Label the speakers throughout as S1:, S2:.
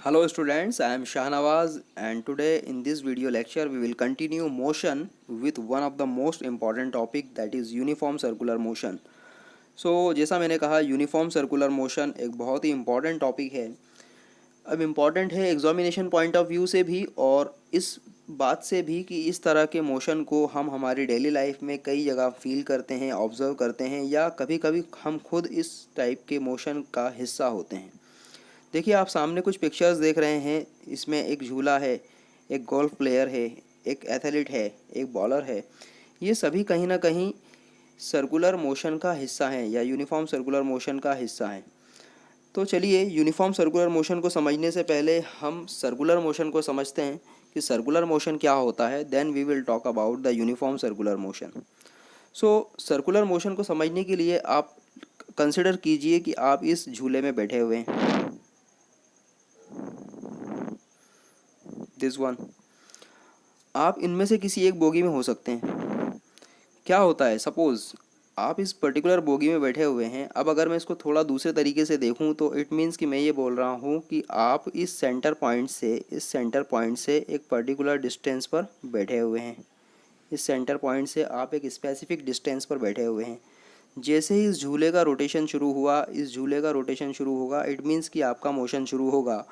S1: Hello students, I am Shahnawaz and today in this video lecture we will continue motion with one of the most important topic that is uniform circular motion. जैसा मैंने कहा uniform circular motion एक बहुत ही important topic है। अब important है examination point of view से भी और इस बात से भी कि इस तरह के मोशन को हम हमारी डेली लाइफ में कई जगह फील करते हैं, ऑब्जर्व करते हैं या कभी कभी हम खुद इस टाइप के मोशन का हिस्सा होते हैं। देखिए आप सामने कुछ पिक्चर्स देख रहे हैं। इसमें एक झूला है, एक गोल्फ प्लेयर है, एक एथलीट है, एक बॉलर है। ये सभी कहीं ना कहीं सर्कुलर मोशन का हिस्सा हैं या यूनिफॉर्म सर्कुलर मोशन का हिस्सा हैं। तो चलिए यूनिफॉर्म सर्कुलर मोशन को समझने से पहले हम सर्कुलर मोशन को समझते हैं कि सर्कुलर मोशन क्या होता है। Then we will talk about the uniform circular motion. Circular motion को समझने के लिए आप कंसिडर कीजिए कि आप इस झूले में बैठे हुए हैं, दिस वन। आप इनमें से किसी एक बोगी में हो सकते हैं। क्या होता है, सपोज़ आप इस पर्टिकुलर बोगी में बैठे हुए हैं। अब अगर मैं इसको थोड़ा दूसरे तरीके से देखूं तो इट मीन्स कि मैं ये बोल रहा हूं कि आप इस सेंटर पॉइंट से एक पर्टिकुलर डिस्टेंस पर बैठे हुए हैं। इस सेंटर पॉइंट से आप एक स्पेसिफिक डिस्टेंस पर बैठे हुए हैं। जैसे ही इस झूले का रोटेशन शुरू हुआ, इस झूले का रोटेशन शुरू होगा, इट मीन्स कि आपका मोशन शुरू होगा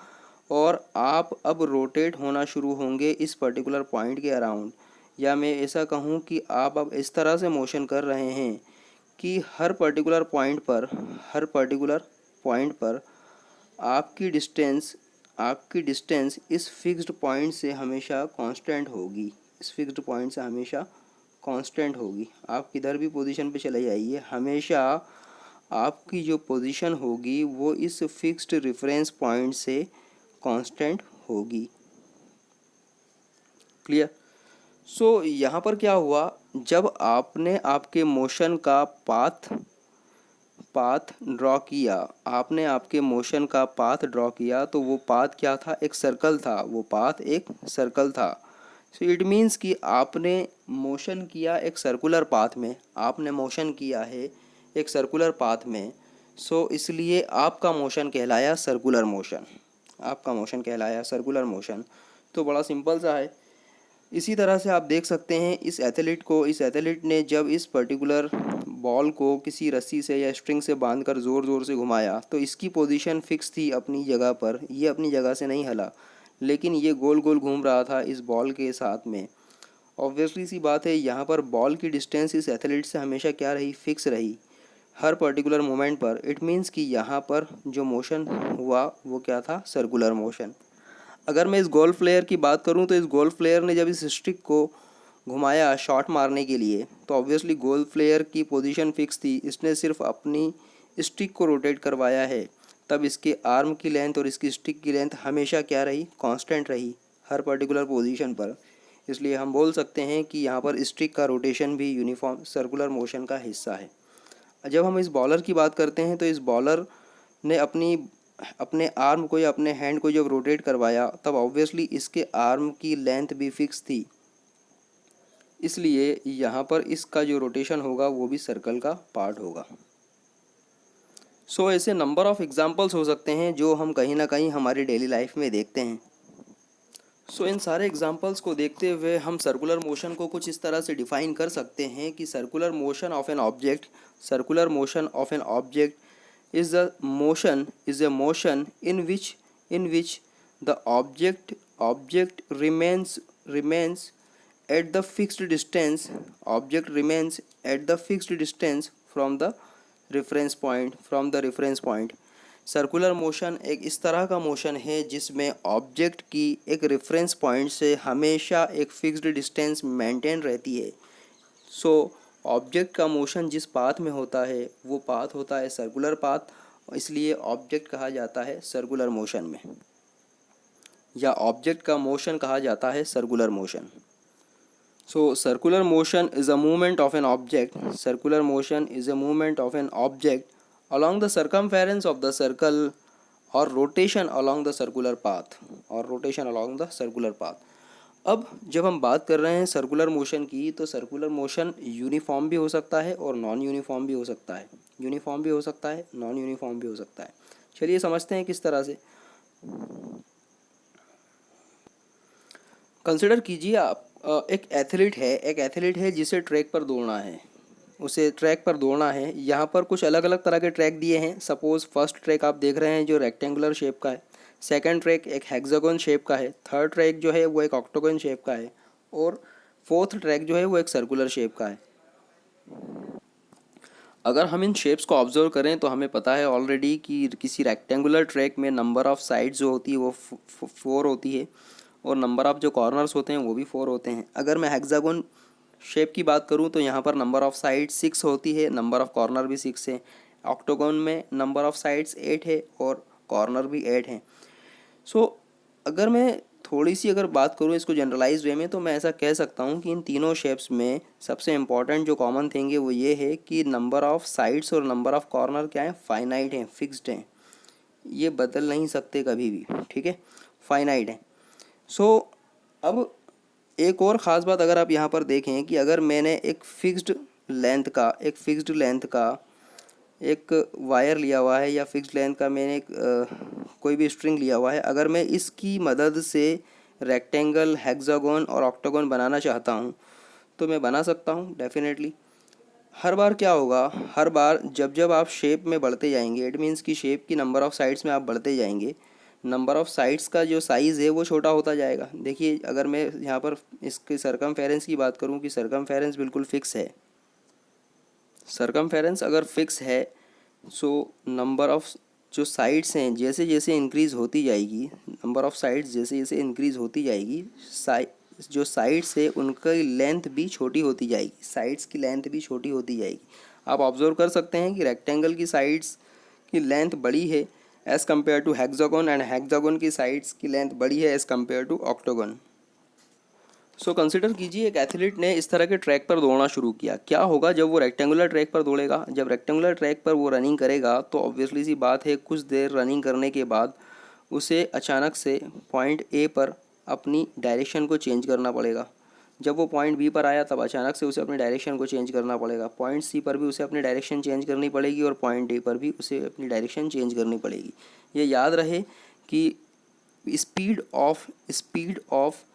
S1: और आप अब रोटेट होना शुरू होंगे इस पर्टिकुलर पॉइंट के अराउंड। या मैं ऐसा कहूँ कि आप अब इस तरह से मोशन कर रहे हैं कि हर पर्टिकुलर पॉइंट पर आपकी डिस्टेंस इस फिक्स्ड पॉइंट से हमेशा कांस्टेंट होगी। इस फिक्स्ड पॉइंट से हमेशा कांस्टेंट होगी। आप किधर भी पोजीशन पे चले जाइए, हमेशा आपकी जो पोजीशन होगी वो इस फिक्स्ड रेफरेंस पॉइंट से कांस्टेंट होगी। क्लियर। यहाँ पर क्या हुआ, जब आपने आपके मोशन का पाथ ड्रॉ किया, आपने आपके मोशन का पाथ ड्रॉ किया तो वो पाथ क्या था, एक सर्कल था। वो पाथ एक सर्कल था। इट मीन्स कि आपने मोशन किया एक सर्कुलर पाथ में, आपने मोशन किया है एक सर्कुलर पाथ में। इसलिए आपका मोशन कहलाया सर्कुलर मोशन। आपका मोशन कहलाया सर्कुलर मोशन। तो बड़ा सिंपल सा है। इसी तरह से आप देख सकते हैं इस एथलीट ने जब इस पर्टिकुलर बॉल को किसी रस्सी से या स्ट्रिंग से बांधकर ज़ोर ज़ोर से घुमाया तो इसकी पोजीशन फिक्स थी अपनी जगह पर। ये अपनी जगह से नहीं हला, लेकिन ये गोल गोल घूम रहा था इस बॉल के साथ में। ऑब्वियसली सी बात है, यहाँ पर बॉल की डिस्टेंस इस एथलीट से हमेशा क्या रही, फिक्स रही हर पर्टिकुलर मोमेंट पर। इट मीन्स कि यहाँ पर जो मोशन हुआ वो क्या था, सर्कुलर मोशन। अगर मैं इस गोल्फ प्लेयर की बात करूं तो इस गोल्फ प्लेयर ने जब इस स्टिक को घुमाया शॉट मारने के लिए तो ऑब्वियसली गोल्फ प्लेयर की पोजीशन फिक्स थी। इसने सिर्फ अपनी स्टिक को रोटेट करवाया है, तब इसके आर्म की लेंथ और इसकी स्टिक की लेंथ हमेशा क्या रही, कांस्टेंट रही हर पर्टिकुलर पोजीशन पर। इसलिए हम बोल सकते हैं कि यहाँ पर स्टिक का रोटेशन भी यूनिफॉर्म सर्कुलर मोशन का हिस्सा है। जब हम इस बॉलर की बात करते हैं तो इस बॉलर ने अपने आर्म को या अपने हैंड को जब रोटेट करवाया तब ऑब्वियसली इसके आर्म की लेंथ भी फिक्स थी। इसलिए यहाँ पर इसका जो रोटेशन होगा वो भी सर्कल का पार्ट होगा। ऐसे नंबर ऑफ एग्जांपल्स हो सकते हैं जो हम कहीं ना कहीं हमारी डेली लाइफ में देखते हैं। इन सारे एग्जांपल्स को देखते हुए हम सर्कुलर मोशन को कुछ इस तरह से डिफाइन कर सकते हैं कि circular motion of an object is a motion in which the object remains at the fixed distance from the reference point। Circular motion एक इस तरह का मोशन है जिसमें ऑब्जेक्ट की एक रेफरेंस पॉइंट से हमेशा एक फिक्स्ड डिस्टेंस मेंटेन रहती है। ऑब्जेक्ट का मोशन जिस पाथ में होता है वो पाथ होता है सर्कुलर पाथ, इसलिए ऑब्जेक्ट कहा जाता है सर्कुलर मोशन में, या ऑब्जेक्ट का मोशन कहा जाता है circular motion. Circular motion is a movement of an object along the circumference of the circle or rotation along the circular path। अब जब हम बात कर रहे हैं सर्कुलर मोशन की तो सर्कुलर मोशन यूनिफॉर्म भी हो सकता है और नॉन यूनिफॉर्म भी हो सकता है। यूनिफॉर्म भी हो सकता है, नॉन यूनिफॉर्म भी हो सकता है। चलिए समझते हैं किस तरह से। कंसिडर कीजिए आप एक एथलीट है जिसे ट्रैक पर दौड़ना है, उसे ट्रैक पर दौड़ना है। यहाँ पर कुछ अलग अलग तरह के ट्रैक दिए हैं। सपोज़ फर्स्ट ट्रैक आप देख रहे हैं जो रेक्टेंगुलर शेप का है, सेकंड ट्रैक एक हेक्सागोन शेप का है, थर्ड ट्रैक जो है वो एक ऑक्टागोन शेप का है, और फोर्थ ट्रैक जो है वो एक सर्कुलर शेप का है। अगर हम इन शेप्स को ऑब्जर्व करें तो हमें पता है ऑलरेडी कि किसी रेक्टेंगुलर ट्रैक में नंबर ऑफ़ साइड्स जो होती है वो 4 होती है, और नंबर ऑफ़ जो कॉर्नर्स होते हैं वो भी 4 होते हैं। अगर मैं हेक्सागोन शेप की बात करूं तो यहाँ पर नंबर ऑफ़ साइड्स 6 होती है, नंबर ऑफ़ कॉर्नर भी 6 है। ऑक्टोगोन में नंबर ऑफ़ साइड्स 8 है और कॉर्नर भी 8 हैं। सो अगर मैं थोड़ी सी अगर बात करूँ इसको जनरलाइज वे में, तो मैं ऐसा कह सकता हूँ कि इन तीनों शेप्स में सबसे इम्पॉर्टेंट जो कॉमन थिंग है वो ये है कि नंबर ऑफ़ साइड्स और नंबर ऑफ़ कॉर्नर क्या है, फाइनाइट हैं, फिक्स्ड हैं, ये बदल नहीं सकते कभी भी, ठीक है, फाइनाइट है। सो अब एक और ख़ास बात अगर आप यहाँ पर देखें कि अगर मैंने एक फिक्स्ड लेंथ का एक वायर लिया हुआ है, या फिक्स्ड लेंथ का मैंने एक कोई भी स्ट्रिंग लिया हुआ है, अगर मैं इसकी मदद से रेक्टेंगल, हेक्सागोन और ऑक्टागोन बनाना चाहता हूँ तो मैं बना सकता हूँ डेफिनेटली। हर बार क्या होगा, हर बार जब जब आप शेप में बढ़ते जाएंगे, इट मीन्स कि शेप की नंबर ऑफ़ साइड्स में आप बढ़ते जाएंगे, नंबर ऑफ़ साइड्स का जो साइज़ है वो छोटा होता जाएगा। देखिए अगर मैं यहाँ पर इसके सरकमफेरेंस की बात करूँ कि सरकमफेरेंस बिल्कुल फिक्स है, सरकमफेरेंस अगर फिक्स है, सो नंबर ऑफ़ जो साइड्स हैं जैसे जैसे इंक्रीज़ होती जाएगी, नंबर ऑफ़ साइड्स जैसे जैसे इंक्रीज़ होती जाएगी, जो साइड्स है उनकी लेंथ भी छोटी होती जाएगी, साइड्स की लेंथ भी छोटी होती जाएगी। आप ऑब्जर्व कर सकते हैं कि रेक्टेंगल की साइड्स की लेंथ बड़ी है as compare to hexagon, and hexagon की साइड्स की लेंथ बड़ी है as compare to octagon. So consider कीजिए एक एथलीट ने इस तरह के ट्रैक पर दौड़ना शुरू किया। क्या होगा जब वो रेक्टेंगुलर ट्रैक पर दौड़ेगा, जब रेक्टेंगुलर ट्रैक पर वो रनिंग करेगा तो ऑब्वियसली सी बात है कुछ देर रनिंग करने के बाद उसे अचानक से पॉइंट ए पर अपनी डायरेक्शन को चेंज करना पड़ेगा। जब वो पॉइंट बी पर आया तब अचानक से उसे अपनी डायरेक्शन को चेंज करना पड़ेगा। पॉइंट सी पर भी उसे अपनी डायरेक्शन चेंज करनी पड़ेगी और पॉइंट ए पर भी उसे अपनी डायरेक्शन चेंज करनी पड़ेगी। ये याद रहे कि स्पीड ऑफ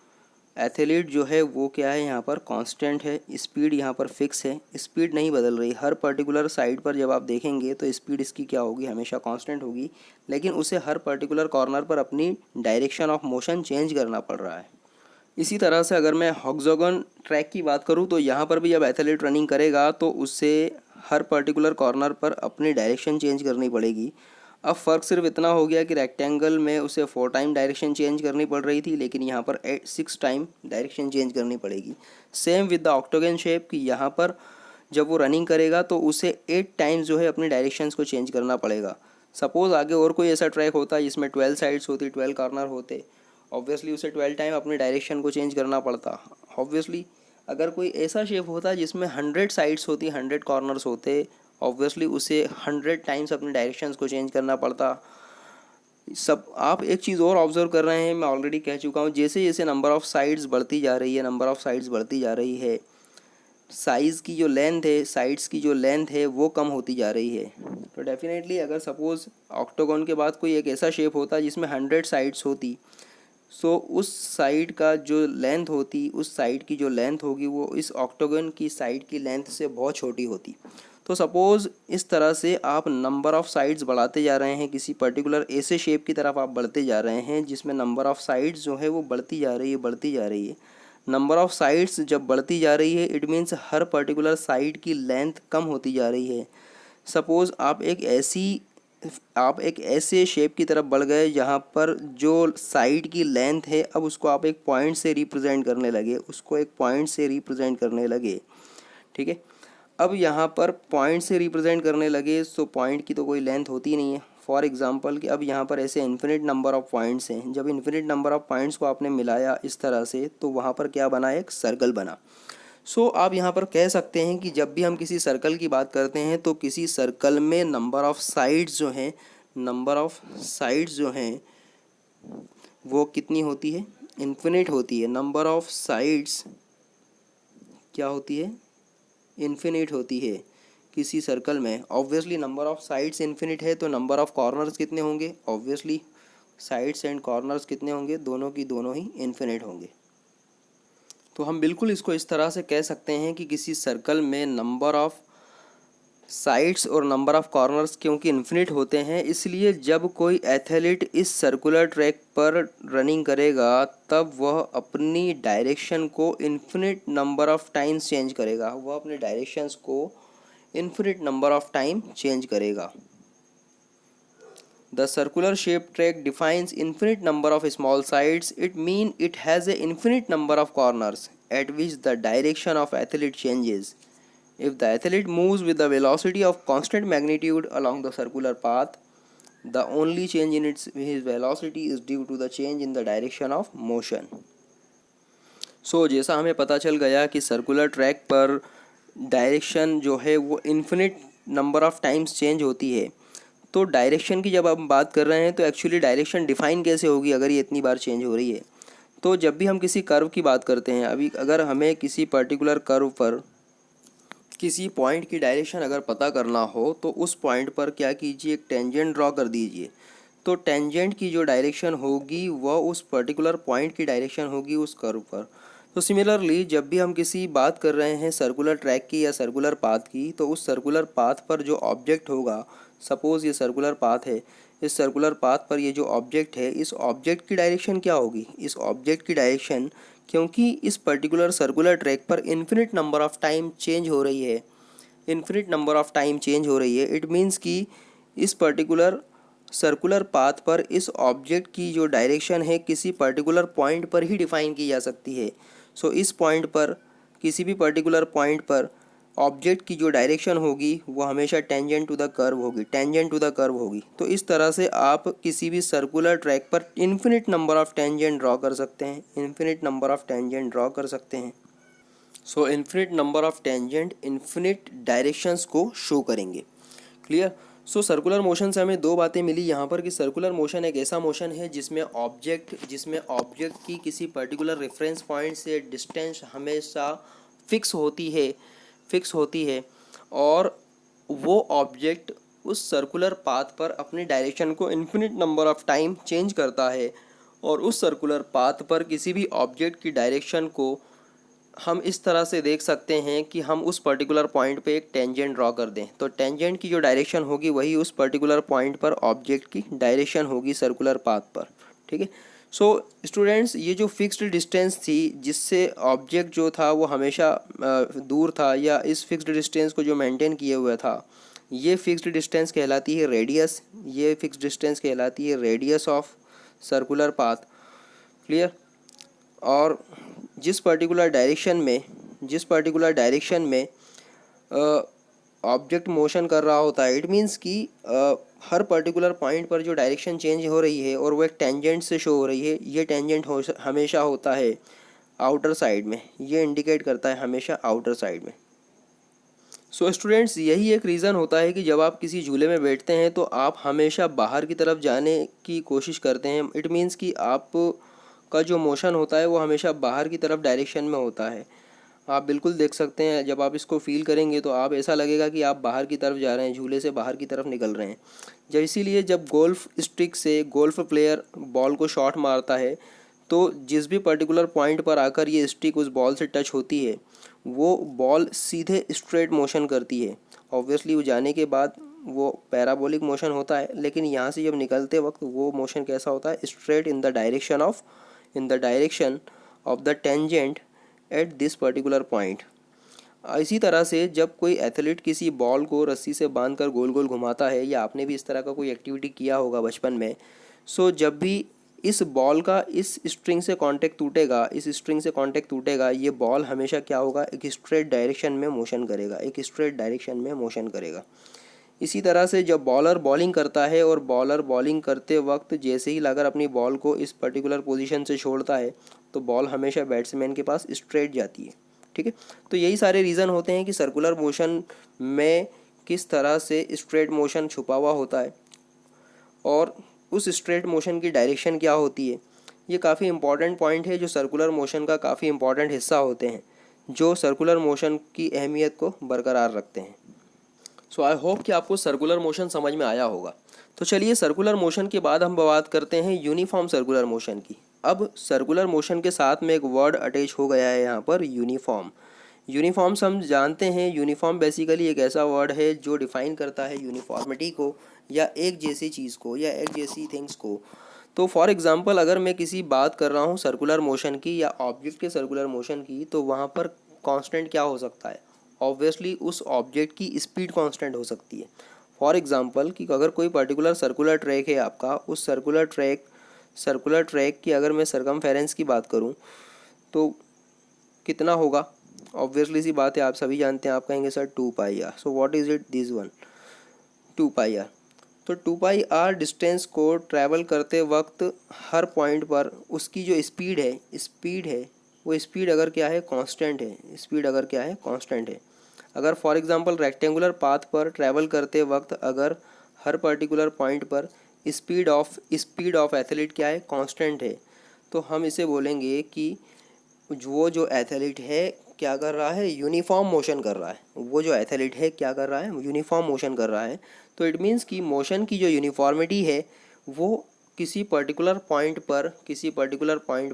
S1: एथलीट जो है वो क्या है, यहाँ पर कांस्टेंट है, स्पीड यहाँ पर फिक्स है, स्पीड नहीं बदल रही। हर पर्टिकुलर साइड पर जब आप देखेंगे तो स्पीड इसकी क्या होगी, हमेशा कांस्टेंट होगी, लेकिन उसे हर पर्टिकुलर कॉर्नर पर अपनी डायरेक्शन ऑफ मोशन चेंज करना पड़ रहा है। इसी तरह से अगर मैं हेक्सागोन ट्रैक की बात करूँ तो यहाँ पर भी जब एथलीट रनिंग करेगा तो उसे हर पर्टिकुलर कॉर्नर पर अपनी डायरेक्शन चेंज करनी पड़ेगी। अब फ़र्क सिर्फ इतना हो गया कि रेक्टेंगल में उसे 4 टाइम डायरेक्शन चेंज करनी पड़ रही थी, लेकिन यहाँ पर 6 टाइम डायरेक्शन चेंज करनी पड़ेगी। Same with the octagon shape कि यहाँ पर जब वो रनिंग करेगा तो उसे 8 टाइम्स जो है अपनी डायरेक्शंस को चेंज करना पड़ेगा। सपोज़ आगे और कोई ऐसा ट्रैक होता जिसमें 12 साइड्स होती, 12 कॉर्नर होते, ऑब्वियसली उसे 12 टाइम अपनी डायरेक्शन को चेंज करना पड़ता। ऑब्वियसली अगर कोई ऐसा शेप होता जिसमें 100 साइड्स होती, 100 कॉर्नर्स होते, ऑब्वियसली उसे 100 टाइम्स अपनी डायरेक्शंस को चेंज करना पड़ता। सब आप एक चीज़ और ऑब्जर्व कर रहे हैं, मैं ऑलरेडी कह चुका हूँ, जैसे जैसे नंबर ऑफ़ साइड्स बढ़ती जा रही है, नंबर ऑफ़ साइड्स बढ़ती जा रही है, साइज़ की जो लेंथ है, साइड्स की जो लेंथ है वो कम होती जा रही है। तो डेफिनेटली अगर सपोज़ ऑक्टागोन के बाद कोई एक ऐसा शेप होता जिसमें 100 साइड्स होती, सो उस साइड का जो लेंथ होती, उस साइड की जो लेंथ होगी वो इस ऑक्टागन की साइड की लेंथ से बहुत छोटी होती। तो सपोज़ इस तरह से आप नंबर ऑफ़ साइड्स बढ़ाते जा रहे हैं, किसी पर्टिकुलर ऐसे शेप की तरफ आप बढ़ते जा रहे हैं जिसमें नंबर ऑफ़ साइड्स जो है वो बढ़ती जा रही है, बढ़ती जा रही है। नंबर ऑफ़ साइड्स जब बढ़ती जा रही है, it means her particular side की लेंथ कम होती जा रही है। सपोज़ आप एक ऐसे शेप की तरफ बढ़ गए जहाँ पर जो साइड की लेंथ है अब उसको आप एक पॉइंट से रिप्रेजेंट करने लगे, उसको एक पॉइंट से रिप्रेजेंट करने लगे, ठीक है। अब यहाँ पर पॉइंट से रिप्रेजेंट करने लगे, सो पॉइंट की तो कोई लेंथ होती नहीं है। फॉर एग्जांपल कि अब यहाँ पर ऐसे इन्फिनिट नंबर ऑफ़ पॉइंट्स हैं, जब इन्फिनिट नंबर ऑफ़ पॉइंट्स को आपने मिलाया इस तरह से तो वहाँ पर क्या बना, एक सर्कल बना। सो आप यहाँ पर कह सकते हैं कि जब भी हम किसी सर्कल की बात करते हैं तो किसी सर्कल में नंबर ऑफ़ साइड्स जो हैं, नंबर ऑफ़ साइड्स जो हैं वो कितनी होती है, इन्फिनिट होती है। नंबर ऑफ़ साइड्स क्या होती है, इन्फिनिट होती है किसी सर्कल में। Obviously number of sides infinite है तो नंबर ऑफ़ कॉर्नर्स कितने होंगे, ऑब्वियसली साइड्स एंड कॉर्नर्स कितने होंगे, दोनों की दोनों ही इन्फिनिट होंगे। तो हम बिल्कुल इसको इस तरह से कह सकते हैं कि किसी सर्कल में नंबर ऑफ साइड्स और नंबर ऑफ कॉर्नर्स क्योंकि इन्फिनिट होते हैं, इसलिए जब कोई एथलीट इस सर्कुलर ट्रैक पर रनिंग करेगा तब वह अपनी डायरेक्शन को infinite number of times change करेगा, वह अपने डायरेक्शंस को infinite number of time change करेगा। The circular shaped track defines infinite number of small sides. It means it has a infinite number of corners at which the direction of athlete changes. If the athlete moves with the velocity of constant magnitude along the circular path, the only change in his velocity is due to the change in the direction of motion. So जैसा हमें पता चल गया कि circular track पर direction जो है वो infinite number of times change होती है, तो डायरेक्शन की जब हम बात कर रहे हैं तो एक्चुअली डायरेक्शन डिफाइन कैसे होगी अगर ये इतनी बार चेंज हो रही है। तो जब भी हम किसी कर्व की बात करते हैं, अभी अगर हमें किसी पर्टिकुलर कर्व पर किसी पॉइंट की डायरेक्शन अगर पता करना हो तो उस पॉइंट पर क्या कीजिए, एक टेंजेंट ड्रॉ कर दीजिए। तो टेंजेंट की जो डायरेक्शन होगी वह उस पर्टिकुलर पॉइंट की डायरेक्शन होगी उस कर्व पर। तो सिमिलरली जब भी हम किसी बात कर रहे हैं सर्कुलर ट्रैक की या सर्कुलर पाथ की, तो उस सर्कुलर पाथ पर जो ऑब्जेक्ट होगा, सपोज़ ये सर्कुलर पाथ है, इस सर्कुलर पाथ पर ये जो ऑब्जेक्ट है, इस ऑब्जेक्ट की डायरेक्शन क्या होगी, इस ऑब्जेक्ट की डायरेक्शन, क्योंकि इस पर्टिकुलर सर्कुलर ट्रैक पर infinite number of time change हो रही है, infinite number of time change हो रही है, इट मीन्स कि इस पर्टिकुलर सर्कुलर पाथ पर इस ऑब्जेक्ट की जो डायरेक्शन है किसी पर्टिकुलर पॉइंट पर ही डिफाइन की जा सकती है। सो इस पॉइंट पर, किसी भी पर्टिकुलर पॉइंट पर ऑब्जेक्ट की जो डायरेक्शन होगी वो हमेशा टेंजेंट टू द कर्व होगी, टेंजेंट टू द कर्व होगी। तो इस तरह से आप किसी भी सर्कुलर ट्रैक पर infinite number of tangent draw कर सकते हैं, infinite number of tangent draw कर सकते हैं। So infinite number of tangent infinite directions को शो करेंगे। क्लियर। सो सर्कुलर मोशन से हमें दो बातें मिली यहाँ पर कि सर्कुलर मोशन एक ऐसा मोशन है जिसमें ऑब्जेक्ट की किसी पर्टिकुलर रेफरेंस पॉइंट से डिस्टेंस हमेशा फिक्स होती है और वो ऑब्जेक्ट उस सर्कुलर पाथ पर अपनी डायरेक्शन को infinite number of time change करता है और उस सर्कुलर पाथ पर किसी भी ऑब्जेक्ट की डायरेक्शन को हम इस तरह से देख सकते हैं कि हम उस पर्टिकुलर पॉइंट पे एक टेंजेंट ड्रॉ कर दें, तो टेंजेंट की जो डायरेक्शन होगी वही उस पर्टिकुलर पॉइंट पर ऑब्जेक्ट की डायरेक्शन होगी सर्कुलर पाथ पर। ठीक है। सो स्टूडेंट्स, ये जो फिक्स्ड डिस्टेंस थी जिससे ऑब्जेक्ट जो था वो हमेशा दूर था, या इस फिक्स्ड डिस्टेंस को जो मेंटेन किए हुआ था, ये फिक्स्ड डिस्टेंस कहलाती है रेडियस, ये फिक्स्ड डिस्टेंस कहलाती है radius of circular path. Clear. और जिस पर्टिकुलर डायरेक्शन में ऑब्जेक्ट मोशन कर रहा होता है, इट मीन्स कि हर पर्टिकुलर पॉइंट पर जो डायरेक्शन चेंज हो रही है और वो एक टेंजेंट से शो हो रही है, ये टेंजेंट हमेशा होता है आउटर साइड में, ये इंडिकेट करता है हमेशा आउटर साइड में। सो स्टूडेंट्स, यही एक रीज़न होता है कि जब आप किसी झूले में बैठते हैं तो आप हमेशा बाहर की तरफ जाने की कोशिश करते हैं। इट मीन्स कि आप का जो मोशन होता है वो हमेशा बाहर की तरफ डायरेक्शन में होता है। आप बिल्कुल देख सकते हैं, जब आप इसको फील करेंगे तो आप ऐसा लगेगा कि आप बाहर की तरफ जा रहे हैं, झूले से बाहर की तरफ निकल रहे हैं। जब इसीलिए जब गोल्फ स्टिक से गोल्फ प्लेयर बॉल को शॉट मारता है तो जिस भी पर्टिकुलर पॉइंट पर आकर ये स्टिक उस बॉल से टच होती है वो बॉल सीधे स्ट्रेट मोशन करती है। ऑब्वियसली वो जाने के बाद वो पैराबोलिक मोशन होता है, लेकिन यहाँ से जब निकलते वक्त वो मोशन कैसा होता है, straight in the direction of the tangent at this particular point. इसी तरह से जब कोई एथलीट किसी बॉल को रस्सी से बांधकर गोल गोल घुमाता है, या आपने भी इस तरह का कोई एक्टिविटी किया होगा बचपन में, सो जब भी इस बॉल का इस स्ट्रिंग से कांटेक्ट टूटेगा, ये बॉल हमेशा क्या होगा, एक स्ट्रेट डायरेक्शन में मोशन करेगा। इसी तरह से जब बॉलर बॉलिंग करता है और बॉलर बॉलिंग करते वक्त जैसे ही अगर अपनी बॉल को इस पर्टिकुलर पोजीशन से छोड़ता है तो बॉल हमेशा बैट्समैन के पास स्ट्रेट जाती है। ठीक है। तो यही सारे रीज़न होते हैं कि सर्कुलर मोशन में किस तरह से स्ट्रेट मोशन छुपा हुआ होता है और उस स्ट्रेट मोशन की डायरेक्शन क्या होती है। ये काफ़ी इंपॉर्टेंट पॉइंट है जो सर्कुलर मोशन का काफ़ी इंपॉर्टेंट हिस्सा होते हैं, जो सर्कुलर मोशन की अहमियत को बरकरार रखते हैं। सो आई होप कि आपको सर्कुलर मोशन समझ में आया होगा। तो चलिए सर्कुलर मोशन के बाद हम बात करते हैं यूनिफॉर्म सर्कुलर मोशन की। अब सर्कुलर मोशन के साथ में एक वर्ड अटैच हो गया है यहाँ पर, यूनिफॉर्म। यूनिफॉर्म्स हम जानते हैं, यूनिफॉर्म बेसिकली एक ऐसा वर्ड है जो डिफाइन करता है यूनिफॉर्मिटी को, या एक जैसी चीज़ को, या एक जैसी थिंग्स को। तो फॉर एग्जांपल अगर मैं किसी बात कर रहा हूँ सर्कुलर मोशन की या ऑब्जेक्ट के सर्कुलर मोशन की, तो वहाँ पर कांस्टेंट क्या हो सकता है? ऑब्वियसली उस ऑब्जेक्ट की स्पीड कांस्टेंट हो सकती है। फॉर एग्जांपल कि अगर कोई पर्टिकुलर सर्कुलर ट्रैक है आपका, उस सर्कुलर ट्रैक की अगर मैं सरकमफेरेंस की बात करूँ तो कितना होगा? ऑब्वियसली सी बात है, आप सभी जानते हैं। आप कहेंगे sir 2πr, so what is it this one? 2πr। तो 2πr डिस्टेंस को ट्रैवल करते वक्त हर पॉइंट पर उसकी जो स्पीड है वो स्पीड अगर क्या है? कांस्टेंट है। स्पीड अगर क्या है? कांस्टेंट है। अगर फॉर एग्जांपल रेक्टेंगुलर पाथ पर ट्रैवल करते वक्त अगर हर पर्टिकुलर पॉइंट पर स्पीड ऑफ एथलीट क्या है? कांस्टेंट है, तो हम इसे बोलेंगे कि वो जो एथलीट है क्या कर रहा है? यूनिफॉर्म मोशन कर रहा है। वो जो एथलीट है क्या कर रहा है? यूनिफॉर्म मोशन कर रहा है। तो इट मीन्स कि मोशन की जो यूनिफॉर्मिटी है वो किसी पर्टिकुलर पॉइंट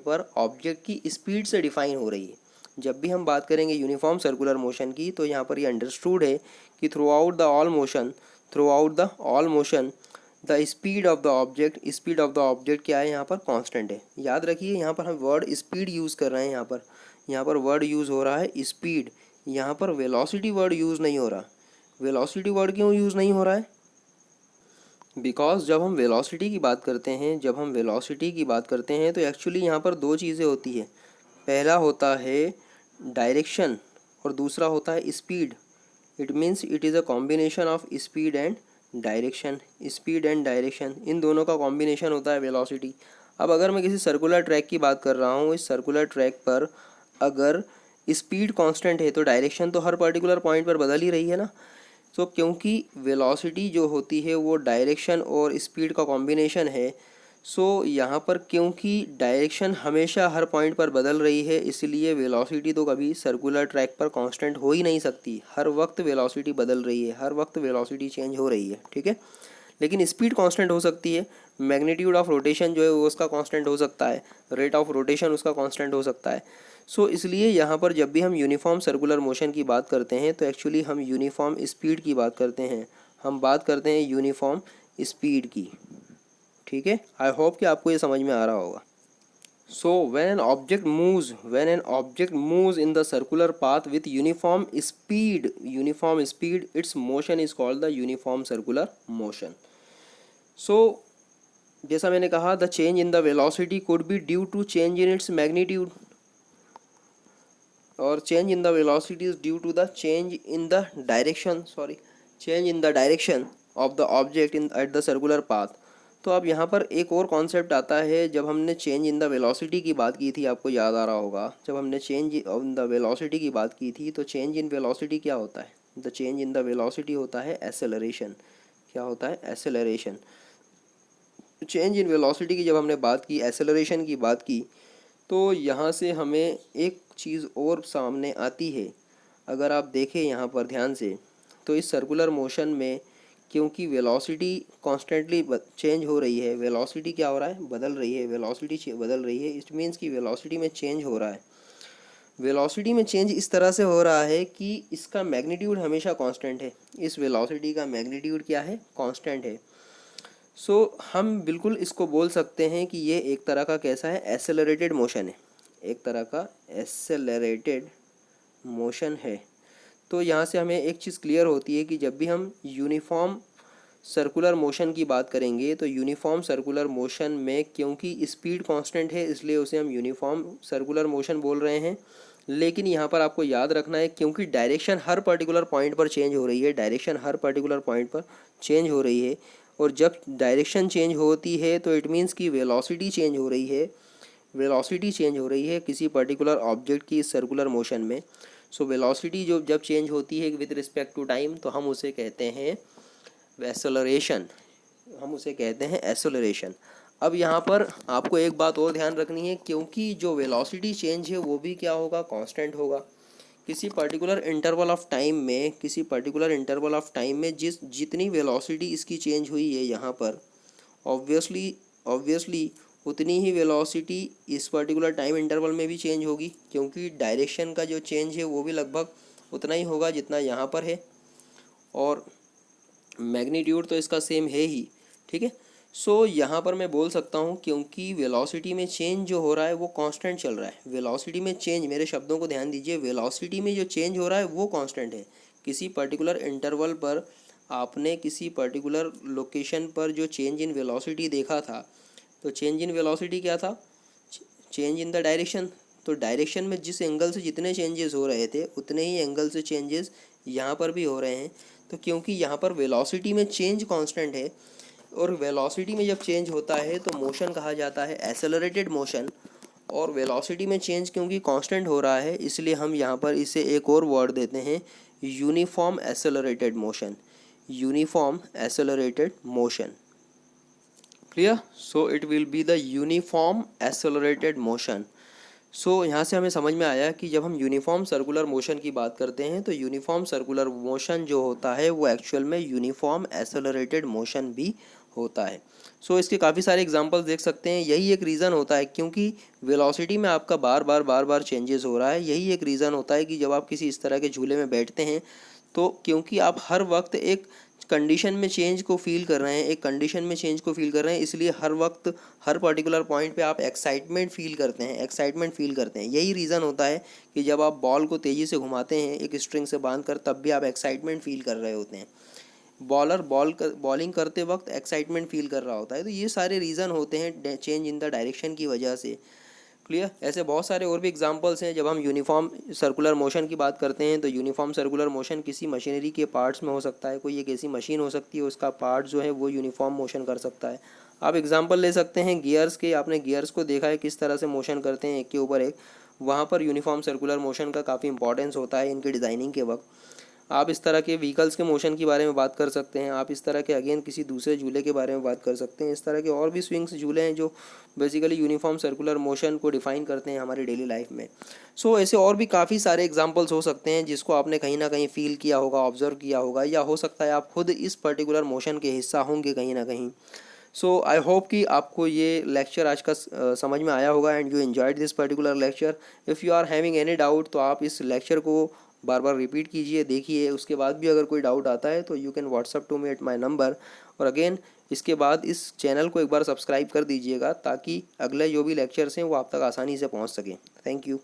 S1: पर ऑब्जेक्ट की स्पीड से डिफाइन हो रही है। जब भी हम बात करेंगे यूनिफॉर्म सर्कुलर मोशन की, तो यहाँ पर ये अंडरस्टूड है कि through out the all motion the speed of the object क्या है? यहाँ पर कांस्टेंट है। याद रखिए यहाँ पर हम वर्ड स्पीड यूज़ कर रहे हैं। यहाँ पर वर्ड यूज़ हो रहा है स्पीड, यहाँ पर वेलोसिटी वर्ड यूज़ नहीं हो रहा। वेलोसिटी वर्ड क्यों यूज़ नहीं हो रहा है? बिकॉज जब हम वेलोसिटी की बात करते हैं तो एक्चुअली यहाँ पर दो चीज़ें होती है। पहला होता है डायरेक्शन और दूसरा होता है speed. It means it is a combination of speed and direction, इन दोनों का कॉम्बिनेशन होता है वेलोसिटी। अब अगर मैं किसी सर्कुलर ट्रैक की बात कर रहा हूँ, इस सर्कुलर ट्रैक पर अगर स्पीड कांस्टेंट है तो डायरेक्शन तो हर पर्टिकुलर पॉइंट पर बदल ही रही है ना। तो क्योंकि वेलोसिटी जो होती है वो डायरेक्शन और स्पीड का कॉम्बिनेशन है, सो यहाँ पर क्योंकि डायरेक्शन हमेशा हर पॉइंट पर बदल रही है, इसलिए वेलोसिटी तो कभी सर्कुलर ट्रैक पर कांस्टेंट हो ही नहीं सकती। हर वक्त वेलोसिटी बदल रही है, हर वक्त वेलोसिटी चेंज हो रही है, ठीक है। लेकिन स्पीड कांस्टेंट हो सकती है। मैग्नीट्यूड ऑफ रोटेशन जो है वो उसका कांस्टेंट हो सकता है, रेट ऑफ रोटेशन उसका कांस्टेंट हो सकता है। सो इसलिए यहाँ पर जब भी हम यूनिफॉर्म सर्कुलर मोशन की बात करते हैं तो एक्चुअली हम यूनिफॉर्म स्पीड की बात करते हैं। हम बात करते हैं यूनिफॉर्म स्पीड की, ठीक है। आई होप कि आपको ये समझ में आ रहा होगा। So when an object moves in the circular path with uniform speed, its motion is called the uniform circular motion. So जैसा मैंने कहा, the change in the velocity could be due to change in its magnitude, और change in the velocity is due to the change in the direction of the object at the circular path. तो अब यहाँ पर एक और concept आता है। जब हमने चेंज इन द वेलोसिटी की बात की थी, आपको याद आ रहा होगा, जब हमने चेंज इन द वेलोसिटी की बात की थी, तो चेंज इन वेलोसिटी क्या होता है? The change in the velocity होता है एसेलरेशन। क्या होता है? एसेलरेशन। चेंज इन वेलोसिटी की जब हमने बात की, एसेलरेशन की बात की, तो यहाँ से हमें एक चीज़ और सामने आती है। अगर आप देखें यहाँ पर ध्यान से, तो इस सर्कुलर मोशन में क्योंकि वेलोसिटी कॉन्स्टेंटली चेंज हो रही है, वेलोसिटी क्या हो रहा है? बदल रही है, वेलोसिटी बदल रही है। इट मीन्स कि वेलोसिटी में चेंज हो रहा है। वेलोसिटी में चेंज इस तरह से हो रहा है कि इसका मैग्नीट्यूड हमेशा कांस्टेंट है। इस वेलोसिटी का मैग्नीट्यूड क्या है? कांस्टेंट है। सो हम बिल्कुल इसको बोल सकते हैं कि ये एक तरह का कैसा है? एसेलरेटेड मोशन है, एक तरह का एसेलरेटेड मोशन है। तो यहाँ से हमें एक चीज़ क्लियर होती है कि जब भी हम यूनिफॉर्म सर्कुलर मोशन की बात करेंगे, तो यूनिफॉर्म सर्कुलर मोशन में क्योंकि स्पीड कांस्टेंट है, इसलिए उसे हम यूनिफॉर्म सर्कुलर मोशन बोल रहे हैं। लेकिन यहाँ पर आपको याद रखना है, क्योंकि डायरेक्शन हर पर्टिकुलर पॉइंट पर चेंज हो रही है, और जब डायरेक्शन चेंज होती है तो इट मीन्स कि वेलोसिटी चेंज हो रही है किसी पर्टिकुलर ऑब्जेक्ट की सर्कुलर मोशन में। सो वेलोसिटी जो जब चेंज होती है विद रिस्पेक्ट टू टाइम, तो हम उसे कहते हैं एसोलरेशन। अब यहाँ पर आपको एक बात और ध्यान रखनी है, क्योंकि जो वेलोसिटी चेंज है वो भी क्या होगा? कांस्टेंट होगा। किसी पर्टिकुलर इंटरवल ऑफ टाइम में जितनी वेलोसिटी इसकी चेंज हुई है यहाँ पर, ऑब्वियसली उतनी ही वेलोसिटी इस पर्टिकुलर टाइम इंटरवल में भी चेंज होगी, क्योंकि डायरेक्शन का जो चेंज है वो भी लगभग उतना ही होगा जितना यहाँ पर है, और मैग्नीट्यूड तो इसका सेम है ही, ठीक है। सो यहाँ पर मैं बोल सकता हूँ क्योंकि वेलोसिटी में चेंज जो हो रहा है वो कांस्टेंट चल रहा है। वेलोसिटी में चेंज, मेरे शब्दों को ध्यान दीजिए, वेलोसिटी में जो चेंज हो रहा है वो कांस्टेंट है। किसी पर्टिकुलर इंटरवल पर आपने किसी पर्टिकुलर लोकेशन पर जो चेंज इन वेलोसिटी देखा था, तो चेंज इन वेलोसिटी क्या था, चेंज इन द डायरेक्शन। तो डायरेक्शन में जिस एंगल से जितने चेंजेस हो रहे थे उतने ही एंगल से चेंजेस यहाँ पर भी हो रहे हैं। तो क्योंकि यहाँ पर वेलोसिटी में चेंज कांस्टेंट है, और वेलोसिटी में जब चेंज होता है तो मोशन कहा जाता है एक्सेलरेटेड मोशन, और वेलोसिटी में चेंज क्योंकि कांस्टेंट हो रहा है इसलिए हम यहाँ पर इसे एक और वर्ड देते हैं, uniform accelerated motion. Uniform accelerated motion, clear. So it will be the uniform accelerated motion. So यहाँ से हमें समझ में आया कि जब हम यूनिफॉर्म सर्कुलर मोशन की बात करते हैं तो यूनिफॉर्म सर्कुलर मोशन जो होता है वो एक्चुअल में यूनिफॉर्म एक्सेलरेटेड मोशन भी होता है। सो इसके काफ़ी सारे एग्जांपल्स देख सकते हैं। यही एक रीज़न होता है, क्योंकि वेलोसिटी में आपका बार बार चेंजेस हो रहा है, यही एक रीज़न होता है कि जब आप किसी इस तरह के झूले में बैठते हैं तो क्योंकि आप हर वक्त एक कंडीशन में चेंज को फील कर रहे हैं, एक कंडीशन में चेंज को फील कर रहे हैं, इसलिए हर वक्त हर पर्टिकुलर पॉइंट पे आप एक्साइटमेंट फील करते हैं, एक्साइटमेंट फील करते हैं। यही रीज़न होता है कि जब आप बॉल को तेज़ी से घुमाते हैं एक स्ट्रिंग से बांध कर, तब भी आप एक्साइटमेंट फील कर रहे होते हैं। बॉलर बॉलिंग करते वक्त एक्साइटमेंट फील कर रहा होता है। तो ये सारे रीज़न होते हैं चेंज इन द डायरेक्शन की वजह से, क्लियर। ऐसे बहुत सारे और भी एग्जांपल्स हैं। जब हम यूनिफॉर्म सर्कुलर मोशन की बात करते हैं तो यूनिफॉर्म सर्कुलर मोशन किसी मशीनरी के पार्ट्स में हो सकता है, कोई एक ऐसी मशीन हो सकती है उसका पार्ट जो है वो यूनिफॉर्म मोशन कर सकता है। आप एग्जांपल ले सकते हैं गियर्स के, आपने गियर्स को देखा है किस तरह से मोशन करते हैं एक के ऊपर एक, वहाँ पर यूनिफॉर्म सर्कुलर मोशन का काफ़ी इंपॉर्टेंस होता है इनके डिज़ाइनिंग के वक्त। आप इस तरह के व्हीकल्स के मोशन के बारे में बात कर सकते हैं, आप इस तरह के अगेन किसी दूसरे झूले के बारे में बात कर सकते हैं। इस तरह के और भी स्विंग्स झूले हैं जो बेसिकली यूनिफॉर्म सर्कुलर मोशन को डिफाइन करते हैं हमारी डेली लाइफ में। सो ऐसे और भी काफ़ी सारे एग्जांपल्स हो सकते हैं जिसको आपने कहीं ना कहीं फील किया होगा, ऑब्जर्व किया होगा, या हो सकता है आप खुद इस पर्टिकुलर मोशन के हिस्सा होंगे कहीं ना कहीं। सो आई होप कि आपको ये लेक्चर आज का समझ में आया होगा and you enjoyed this particular lecture. If you are having any doubt तो आप इस लेक्चर को बार बार रिपीट कीजिए, देखिए, उसके बाद भी अगर कोई डाउट आता है तो you can WhatsApp to me at my number. और अगेन इसके बाद इस चैनल को एक बार सब्सक्राइब कर दीजिएगा ताकि अगले जो भी लेक्चर्स हैं वो आप तक आसानी से पहुंच सकें। Thank you.